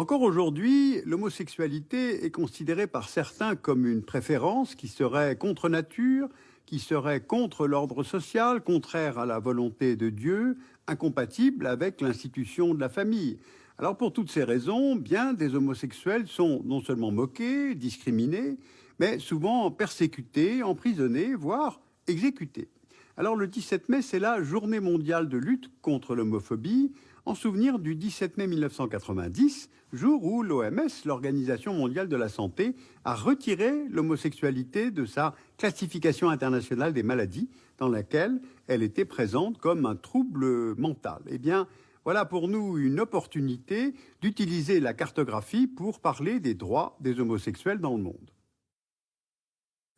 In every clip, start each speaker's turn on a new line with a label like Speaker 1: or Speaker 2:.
Speaker 1: Encore aujourd'hui, l'homosexualité est considérée par certains comme une préférence qui serait contre nature, qui serait contre l'ordre social, contraire à la volonté de Dieu, incompatible avec l'institution de la famille. Alors pour toutes ces raisons, bien des homosexuels sont non seulement moqués, discriminés, mais souvent persécutés, emprisonnés, voire exécutés. Alors le 17 mai, c'est la journée mondiale de lutte contre l'homophobie, en souvenir du 17 mai 1990, jour où l'OMS, l'Organisation mondiale de la santé, a retiré l'homosexualité de sa classification internationale des maladies, dans laquelle elle était présente comme un trouble mental. Eh bien, voilà pour nous une opportunité d'utiliser la cartographie pour parler des droits des homosexuels dans le monde.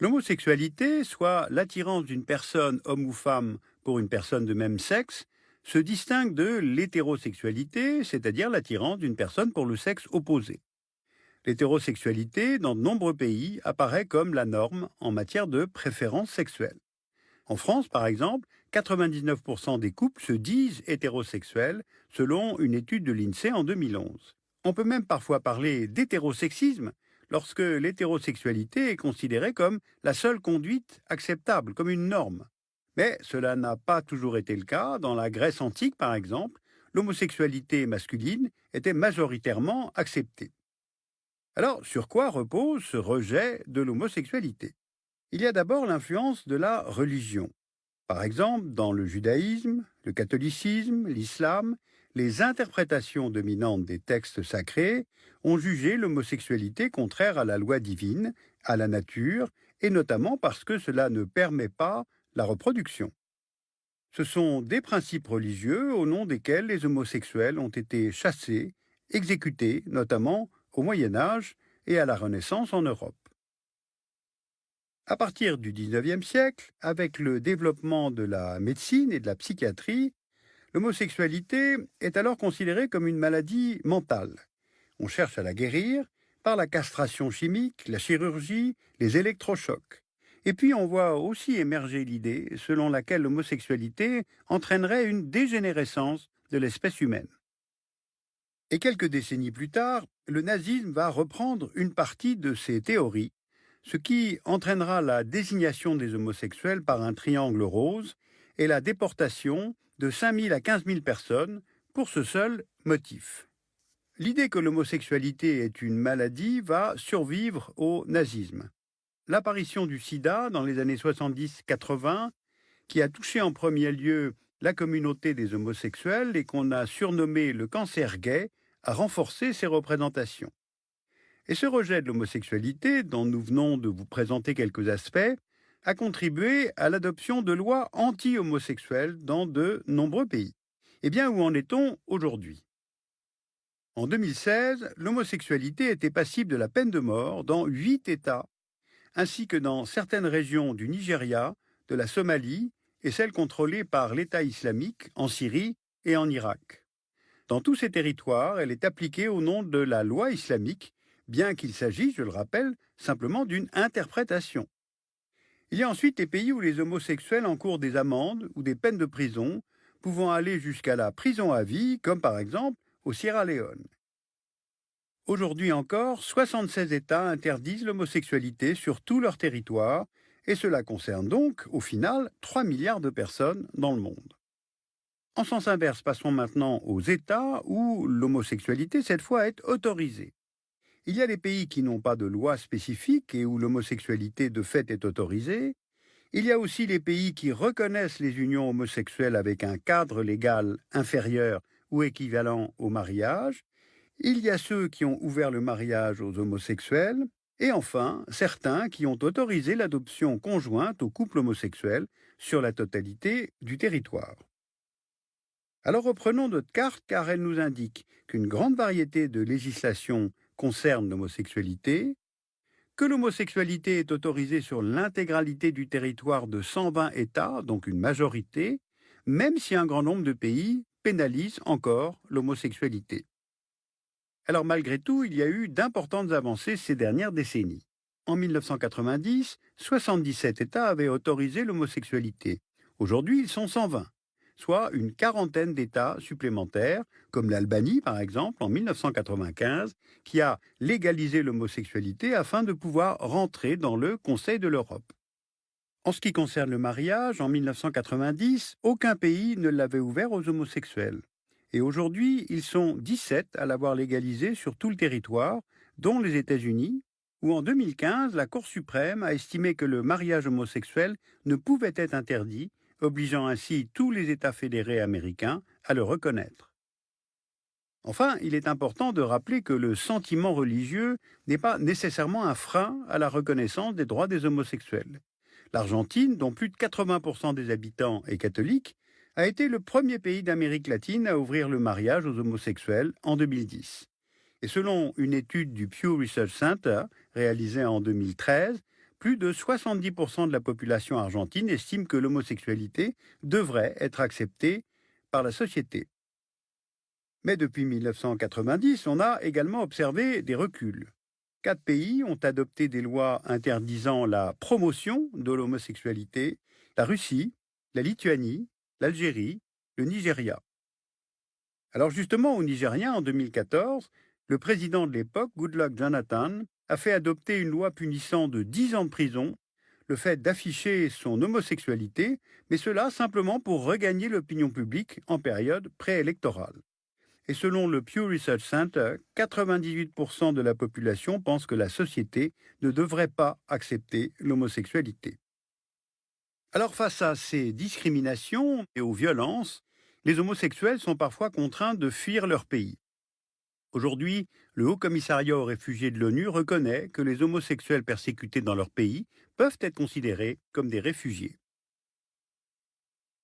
Speaker 1: L'homosexualité, soit l'attirance d'une personne, homme ou femme, pour une personne de même sexe, se distingue de l'hétérosexualité, c'est-à-dire l'attirance d'une personne pour le sexe opposé. L'hétérosexualité, dans de nombreux pays, apparaît comme la norme en matière de préférence sexuelle. En France, par exemple, 99% des couples se disent hétérosexuels, selon une étude de l'INSEE en 2011. On peut même parfois parler d'hétérosexisme lorsque l'hétérosexualité est considérée comme la seule conduite acceptable, comme une norme. Mais cela n'a pas toujours été le cas. Dans la Grèce antique, par exemple, l'homosexualité masculine était majoritairement acceptée. Alors, sur quoi repose ce rejet de l'homosexualité? Il y a d'abord l'influence de la religion. Par exemple, dans le judaïsme, le catholicisme, l'islam, les interprétations dominantes des textes sacrés ont jugé l'homosexualité contraire à la loi divine, à la nature, et notamment parce que cela ne permet pas la reproduction. Ce sont des principes religieux au nom desquels les homosexuels ont été chassés, exécutés, notamment au Moyen Âge et à la Renaissance en Europe. À partir du XIXe siècle, avec le développement de la médecine et de la psychiatrie, l'homosexualité est alors considérée comme une maladie mentale. On cherche à la guérir par la castration chimique, la chirurgie, les électrochocs. Et puis on voit aussi émerger l'idée selon laquelle l'homosexualité entraînerait une dégénérescence de l'espèce humaine. Et quelques décennies plus tard, le nazisme va reprendre une partie de ces théories, ce qui entraînera la désignation des homosexuels par un triangle rose et la déportation de 5 000 à 15 000 personnes pour ce seul motif. L'idée que l'homosexualité est une maladie va survivre au nazisme. L'apparition du sida dans les années 70-80, qui a touché en premier lieu la communauté des homosexuels et qu'on a surnommé le cancer gay, a renforcé ces représentations. Et ce rejet de l'homosexualité, dont nous venons de vous présenter quelques aspects, a contribué à l'adoption de lois anti-homosexuelles dans de nombreux pays. Eh bien, où en est-on aujourd'hui? En 2016, l'homosexualité était passible de la peine de mort dans 8 États, ainsi que dans certaines régions du Nigeria, de la Somalie et celles contrôlées par l'État islamique en Syrie et en Irak. Dans tous ces territoires, elle est appliquée au nom de la loi islamique, bien qu'il s'agisse, je le rappelle, simplement d'une interprétation. Il y a ensuite les pays où les homosexuels encourent des amendes ou des peines de prison, pouvant aller jusqu'à la prison à vie, comme par exemple au Sierra Leone. Aujourd'hui encore, 76 États interdisent l'homosexualité sur tout leur territoire, et cela concerne donc, au final, 3 milliards de personnes dans le monde. En sens inverse, passons maintenant aux États où l'homosexualité, cette fois, est autorisée. Il y a des pays qui n'ont pas de loi spécifique et où l'homosexualité de fait est autorisée. Il y a aussi les pays qui reconnaissent les unions homosexuelles avec un cadre légal inférieur ou équivalent au mariage. Il y a ceux qui ont ouvert le mariage aux homosexuels. Et enfin, certains qui ont autorisé l'adoption conjointe aux couples homosexuels sur la totalité du territoire. Alors reprenons notre carte car elle nous indique qu'une grande variété de législations concerne l'homosexualité, que l'homosexualité est autorisée sur l'intégralité du territoire de 120 États, donc une majorité, même si un grand nombre de pays pénalisent encore l'homosexualité. Alors malgré tout, il y a eu d'importantes avancées ces dernières décennies. En 1990, 77 États avaient autorisé l'homosexualité. Aujourd'hui, ils sont 120. soit une quarantaine d'États supplémentaires, comme l'Albanie par exemple en 1995, qui a légalisé l'homosexualité afin de pouvoir rentrer dans le Conseil de l'Europe. En ce qui concerne le mariage, en 1990, aucun pays ne l'avait ouvert aux homosexuels. Et aujourd'hui, ils sont 17 à l'avoir légalisé sur tout le territoire, dont les États-Unis, où en 2015, la Cour suprême a estimé que le mariage homosexuel ne pouvait être interdit, obligeant ainsi tous les États fédérés américains à le reconnaître. Enfin, il est important de rappeler que le sentiment religieux n'est pas nécessairement un frein à la reconnaissance des droits des homosexuels. L'Argentine, dont plus de 80% des habitants est catholique, a été le premier pays d'Amérique latine à ouvrir le mariage aux homosexuels en 2010. Et selon une étude du Pew Research Center réalisée en 2013, plus de 70% de la population argentine estime que l'homosexualité devrait être acceptée par la société. Mais depuis 1990, on a également observé des reculs. 4 pays ont adopté des lois interdisant la promotion de l'homosexualité: la Russie, la Lituanie, l'Algérie, le Nigeria. Alors justement, au Nigeria, en 2014, le président de l'époque, Goodluck Jonathan, a fait adopter une loi punissant de 10 ans de prison le fait d'afficher son homosexualité, mais cela simplement pour regagner l'opinion publique en période préélectorale. Et selon le Pew Research Center, 98% de la population pense que la société ne devrait pas accepter l'homosexualité. Alors face à ces discriminations et aux violences, les homosexuels sont parfois contraints de fuir leur pays. Aujourd'hui, le Haut Commissariat aux réfugiés de l'ONU reconnaît que les homosexuels persécutés dans leur pays peuvent être considérés comme des réfugiés.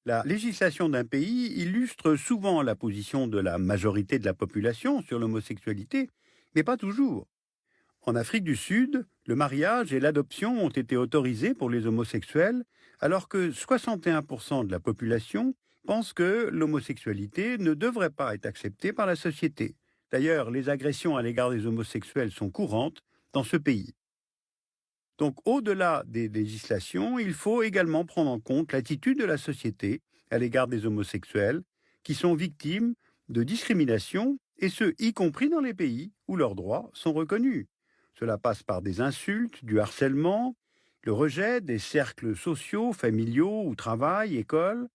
Speaker 1: La législation d'un pays illustre souvent la position de la majorité de la population sur l'homosexualité, mais pas toujours. En Afrique du Sud, le mariage et l'adoption ont été autorisés pour les homosexuels, alors que 61% de la population pense que l'homosexualité ne devrait pas être acceptée par la société. D'ailleurs, les agressions à l'égard des homosexuels sont courantes dans ce pays. Donc, au-delà des législations, il faut également prendre en compte l'attitude de la société à l'égard des homosexuels, qui sont victimes de discrimination, et ce, y compris dans les pays où leurs droits sont reconnus. Cela passe par des insultes, du harcèlement, le rejet des cercles sociaux, familiaux ou travail, école,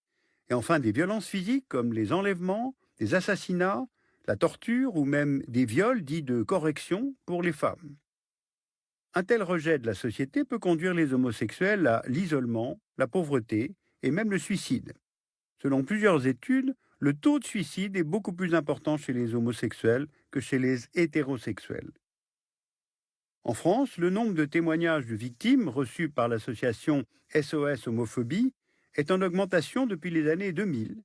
Speaker 1: et enfin des violences physiques comme les enlèvements, des assassinats, la torture ou même des viols dits de correction pour les femmes. Un tel rejet de la société peut conduire les homosexuels à l'isolement, la pauvreté et même le suicide. Selon plusieurs études, le taux de suicide est beaucoup plus important chez les homosexuels que chez les hétérosexuels. En France, le nombre de témoignages de victimes reçus par l'association SOS Homophobie est en augmentation depuis les années 2000,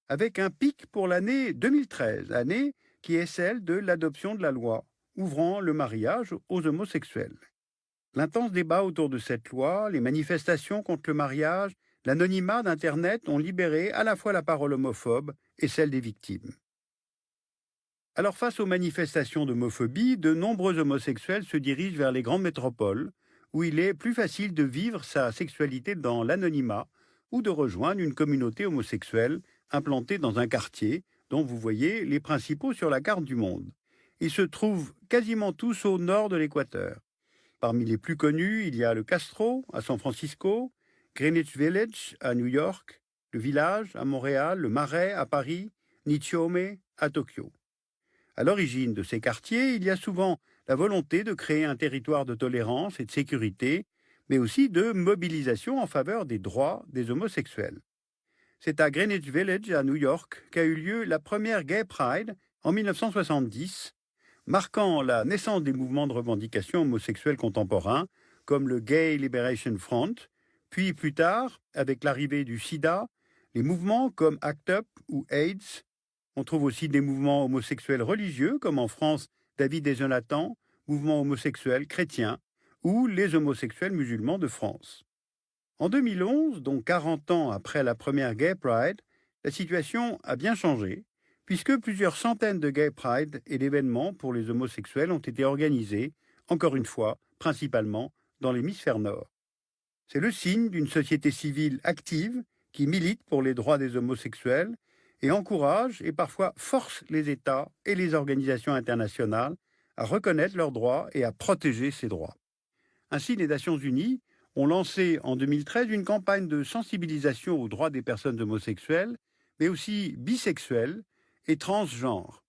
Speaker 1: avec un pic pour l'année 2013, année qui est celle de l'adoption de la loi ouvrant le mariage aux homosexuels. L'intense débat autour de cette loi, les manifestations contre le mariage, l'anonymat d'Internet ont libéré à la fois la parole homophobe et celle des victimes. Alors face aux manifestations d'homophobie, de nombreux homosexuels se dirigent vers les grandes métropoles, où il est plus facile de vivre sa sexualité dans l'anonymat ou de rejoindre une communauté homosexuelle implantée dans un quartier dont vous voyez les principaux sur la carte du monde. Ils se trouvent quasiment tous au nord de l'équateur. Parmi les plus connus, il y a le Castro à San Francisco, Greenwich Village à New York, le Village à Montréal, le Marais à Paris, Nichome à Tokyo. À l'origine de ces quartiers, il y a souvent la volonté de créer un territoire de tolérance et de sécurité, mais aussi de mobilisation en faveur des droits des homosexuels. C'est à Greenwich Village à New York qu'a eu lieu la première Gay Pride en 1970, marquant la naissance des mouvements de revendication homosexuels contemporains, comme le Gay Liberation Front, puis plus tard, avec l'arrivée du SIDA, les mouvements comme ACT UP ou AIDS. On trouve aussi des mouvements homosexuels religieux, comme en France David et Jonathan, mouvement homosexuel chrétien, ou les homosexuels musulmans de France. En 2011, donc 40 ans après la première Gay Pride, la situation a bien changé, puisque plusieurs centaines de Gay Pride et d'événements pour les homosexuels ont été organisés, encore une fois, principalement dans l'hémisphère nord. C'est le signe d'une société civile active qui milite pour les droits des homosexuels et encourage et parfois force les États et les organisations internationales à reconnaître leurs droits et à protéger ces droits. Ainsi, les Nations Unies ont lancé en 2013 une campagne de sensibilisation aux droits des personnes homosexuelles, mais aussi bisexuelles et transgenres.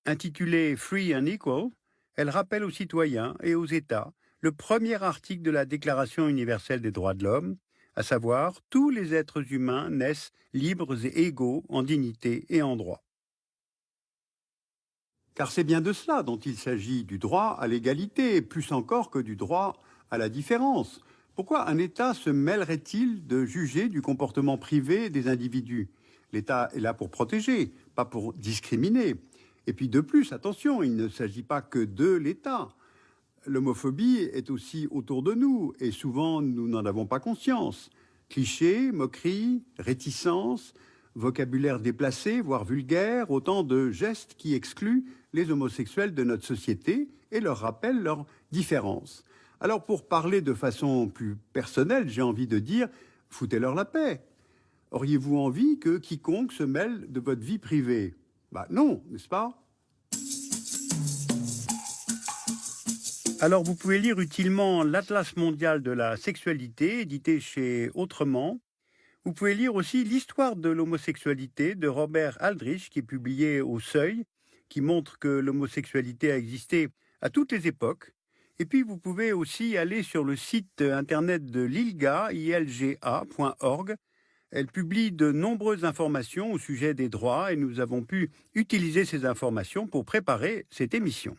Speaker 1: Intitulée Free and Equal, elle rappelle aux citoyens et aux États le premier article de la Déclaration universelle des droits de l'homme, à savoir « Tous les êtres humains naissent libres et égaux en dignité et en droit ». Car c'est bien de cela dont il s'agit, du droit à l'égalité, plus encore que du droit à la différence. Pourquoi un État se mêlerait-il de juger du comportement privé des individus? L'État est là pour protéger, pas pour discriminer. Et puis de plus, attention, il ne s'agit pas que de l'État. L'homophobie est aussi autour de nous, et souvent nous n'en avons pas conscience. Clichés, moqueries, réticences, vocabulaire déplacé, voire vulgaire, autant de gestes qui excluent les homosexuels de notre société et leur rappellent leurs différences. Alors pour parler de façon plus personnelle, j'ai envie de dire, foutez-leur la paix. Auriez-vous envie que quiconque se mêle de votre vie privée? Non, n'est-ce pas? Alors vous pouvez lire utilement l'Atlas mondial de la sexualité, édité chez Autrement. Vous pouvez lire aussi l'histoire de l'homosexualité de Robert Aldrich, qui est publié au Seuil, qui montre que l'homosexualité a existé à toutes les époques. Et puis vous pouvez aussi aller sur le site internet de l'ILGA, ilga.org. Elle publie de nombreuses informations au sujet des droits et nous avons pu utiliser ces informations pour préparer cette émission.